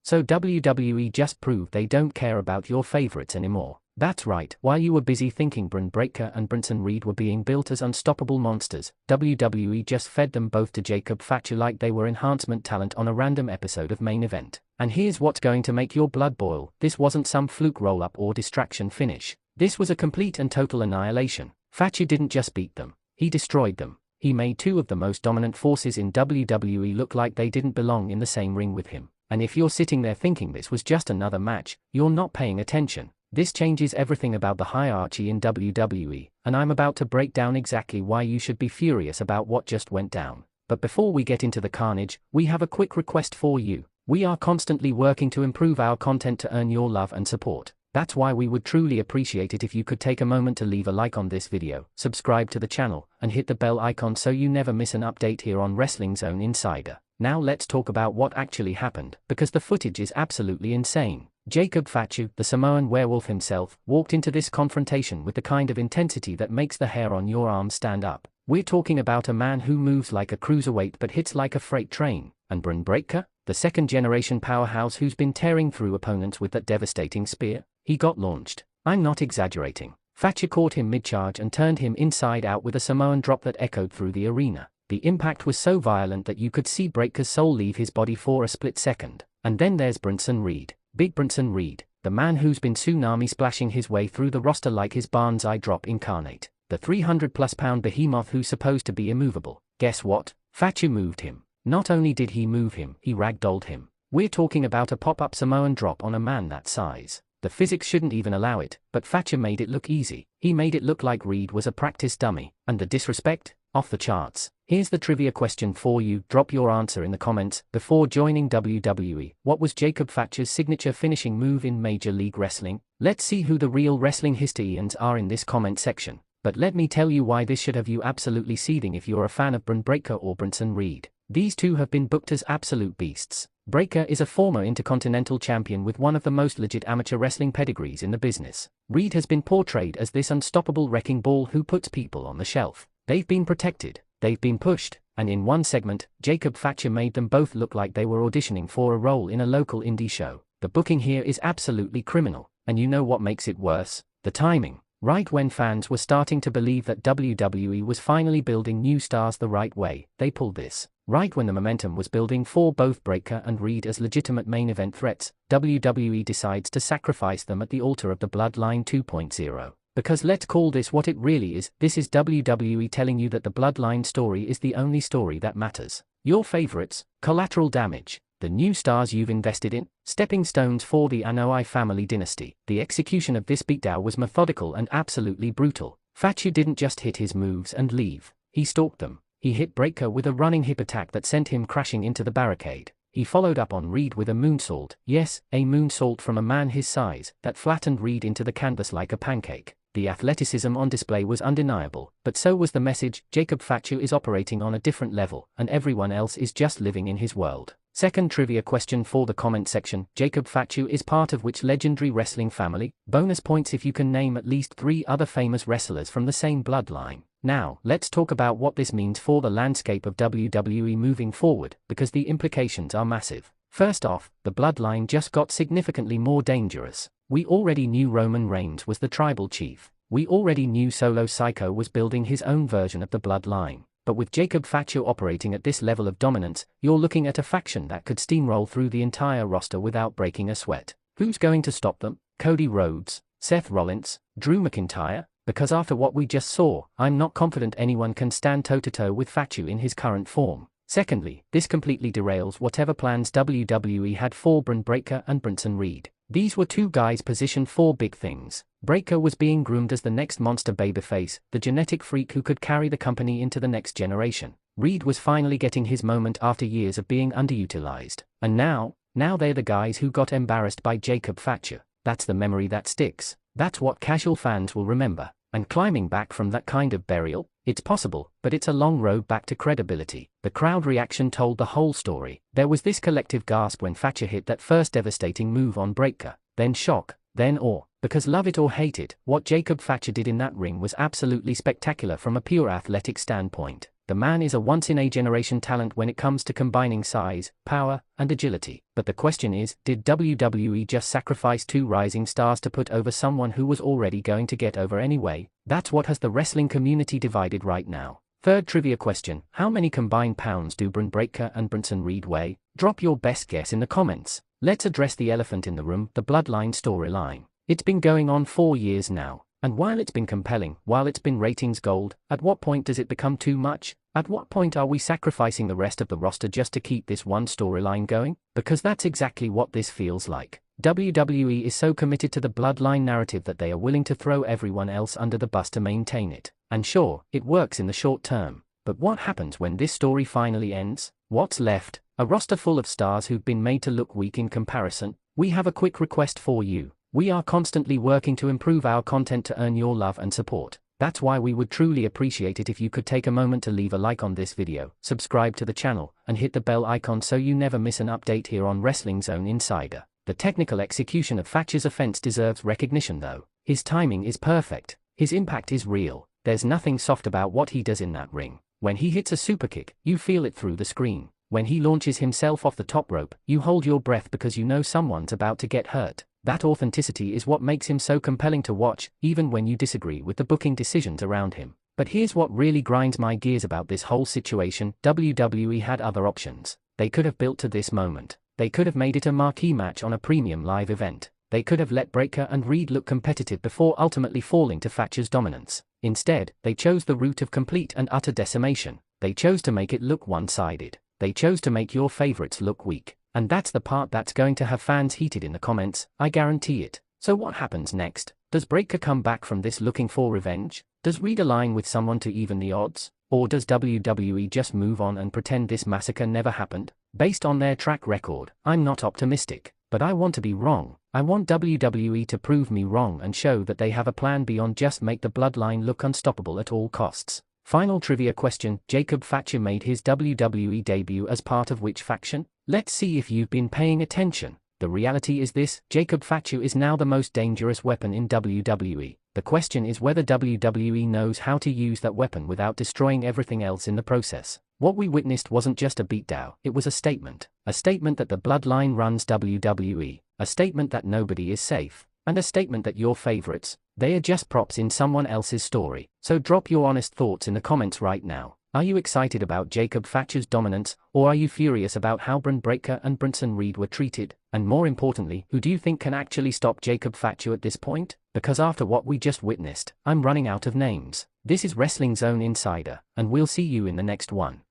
So WWE just proved they don't care about your favorites anymore. That's right, while you were busy thinking Bron Breakker and Bronson Reed were being built as unstoppable monsters, WWE just fed them both to Jacob Fatu like they were enhancement talent on a random episode of Main Event. And here's what's going to make your blood boil: this wasn't some fluke roll-up or distraction finish. This was a complete and total annihilation. Fatu didn't just beat them, he destroyed them. He made two of the most dominant forces in WWE look like they didn't belong in the same ring with him. And if you're sitting there thinking this was just another match, you're not paying attention. This changes everything about the hierarchy in WWE, and I'm about to break down exactly why you should be furious about what just went down. But before we get into the carnage, we have a quick request for you. We are constantly working to improve our content to earn your love and support. That's why we would truly appreciate it if you could take a moment to leave a like on this video, subscribe to the channel, and hit the bell icon so you never miss an update here on Wrestling Zone Insider. Now let's talk about what actually happened, because the footage is absolutely insane. Jacob Fatu, the Samoan werewolf himself, walked into this confrontation with the kind of intensity that makes the hair on your arm stand up. We're talking about a man who moves like a cruiserweight but hits like a freight train. And Bron Breakker, the second-generation powerhouse who's been tearing through opponents with that devastating spear, he got launched. I'm not exaggerating. Fatu caught him mid-charge and turned him inside out with a Samoan drop that echoed through the arena. The impact was so violent that you could see Breakker's soul leave his body for a split second. And then there's Bronson Reed. Big Bronson Reed, the man who's been tsunami splashing his way through the roster like his Barnes eye drop incarnate. The 300+ pound behemoth who's supposed to be immovable. Guess what? Fatu moved him. Not only did he move him, he ragdolled him. We're talking about a pop-up Samoan drop on a man that size. The physics shouldn't even allow it, but Fatu made it look easy. He made it look like Reed was a practice dummy. And the disrespect? Off the charts. Here's the trivia question for you. Drop your answer in the comments. Before joining WWE, what was Jacob Fatu's signature finishing move in Major League Wrestling? Let's see who the real wrestling historians are in this comment section. But let me tell you why this should have you absolutely seething if you're a fan of Bron Breakker or Bronson Reed. These two have been booked as absolute beasts. Breakker is a former Intercontinental Champion with one of the most legit amateur wrestling pedigrees in the business. Reed has been portrayed as this unstoppable wrecking ball who puts people on the shelf. They've been protected, they've been pushed, and in one segment, Jacob Fatu made them both look like they were auditioning for a role in a local indie show. The booking here is absolutely criminal, and you know what makes it worse? The timing. Right when fans were starting to believe that WWE was finally building new stars the right way, they pulled this. Right when the momentum was building for both Breakker and Reed as legitimate main event threats, WWE decides to sacrifice them at the altar of the Bloodline 2.0. Because let's call this what it really is, this is WWE telling you that the Bloodline story is the only story that matters. Your favorites, collateral damage, the new stars you've invested in, stepping stones for the Anoa'i family dynasty. The execution of this beatdown was methodical and absolutely brutal. Fatu didn't just hit his moves and leave, he stalked them. He hit Breakker with a running hip attack that sent him crashing into the barricade. He followed up on Reed with a moonsault, yes, a moonsault from a man his size, that flattened Reed into the canvas like a pancake. The athleticism on display was undeniable, but so was the message: Jacob Fatu is operating on a different level, and everyone else is just living in his world. Second trivia question for the comment section: Jacob Fatu is part of which legendary wrestling family? Bonus points if you can name at least 3 other famous wrestlers from the same bloodline. Now, let's talk about what this means for the landscape of WWE moving forward, because the implications are massive. First off, the bloodline just got significantly more dangerous. We already knew Roman Reigns was the tribal chief. We already knew Solo Sikoa was building his own version of the bloodline. But with Jacob Fatu operating at this level of dominance, you're looking at a faction that could steamroll through the entire roster without breaking a sweat. Who's going to stop them? Cody Rhodes, Seth Rollins, Drew McIntyre? Because after what we just saw, I'm not confident anyone can stand toe-to-toe with Fatu in his current form. Secondly, this completely derails whatever plans WWE had for Bron Breakker and Bronson Reed. These were two guys positioned for big things. Breakker was being groomed as the next monster babyface, the genetic freak who could carry the company into the next generation. Reed was finally getting his moment after years of being underutilized. And now they're the guys who got embarrassed by Jacob Fatu. That's the memory that sticks. That's what casual fans will remember. And climbing back from that kind of burial? It's possible, but it's a long road back to credibility. The crowd reaction told the whole story. There was this collective gasp when Fatu hit that first devastating move on Breakker, then shock, then awe. Because love it or hate it, what Jacob Fatu did in that ring was absolutely spectacular from a pure athletic standpoint. The man is a once-in-a-generation talent when it comes to combining size, power, and agility. But the question is, did WWE just sacrifice two rising stars to put over someone who was already going to get over anyway? That's what has the wrestling community divided right now. Third trivia question: how many combined pounds do Bron Breakker and Bronson Reed weigh? Drop your best guess in the comments. Let's address the elephant in the room, the Bloodline storyline. It's been going on 4 years now. And while it's been compelling, while it's been ratings gold, at what point does it become too much? At what point are we sacrificing the rest of the roster just to keep this one storyline going? Because that's exactly what this feels like. WWE is so committed to the Bloodline narrative that they are willing to throw everyone else under the bus to maintain it. And sure, it works in the short term. But what happens when this story finally ends? What's left? A roster full of stars who've been made to look weak in comparison? We have a quick request for you. We are constantly working to improve our content to earn your love and support. That's why we would truly appreciate it if you could take a moment to leave a like on this video, subscribe to the channel, and hit the bell icon so you never miss an update here on Wrestling Zone Insider. The technical execution of Fatu's offense deserves recognition though. His timing is perfect. His impact is real. There's nothing soft about what he does in that ring. When he hits a superkick, you feel it through the screen. When he launches himself off the top rope, you hold your breath because you know someone's about to get hurt. That authenticity is what makes him so compelling to watch, even when you disagree with the booking decisions around him. But here's what really grinds my gears about this whole situation: WWE had other options. They could have built to this moment. They could have made it a marquee match on a premium live event. They could have let Breakker and Reed look competitive before ultimately falling to Fatu's dominance. Instead, they chose the route of complete and utter decimation. They chose to make it look one-sided. They chose to make your favorites look weak. And that's the part that's going to have fans heated in the comments, I guarantee it. So what happens next? Does Breakker come back from this looking for revenge? Does Reed align with someone to even the odds? Or does WWE just move on and pretend this massacre never happened? Based on their track record, I'm not optimistic. But I want to be wrong. I want WWE to prove me wrong and show that they have a plan beyond just make the Bloodline look unstoppable at all costs. Final trivia question: Jacob Fatu made his WWE debut as part of which faction? Let's see if you've been paying attention. The reality is this: Jacob Fatu is now the most dangerous weapon in WWE. The question is whether WWE knows how to use that weapon without destroying everything else in the process. What we witnessed wasn't just a beatdown, it was a statement. A statement that the Bloodline runs WWE. A statement that nobody is safe. And a statement that your favorites, they are just props in someone else's story. So drop your honest thoughts in the comments right now. Are you excited about Jacob Fatu's dominance, or are you furious about how Bron Breakker and Bronson Reed were treated? And more importantly, who do you think can actually stop Jacob Fatu at this point? Because after what we just witnessed, I'm running out of names. This is Wrestling Zone Insider, and we'll see you in the next one.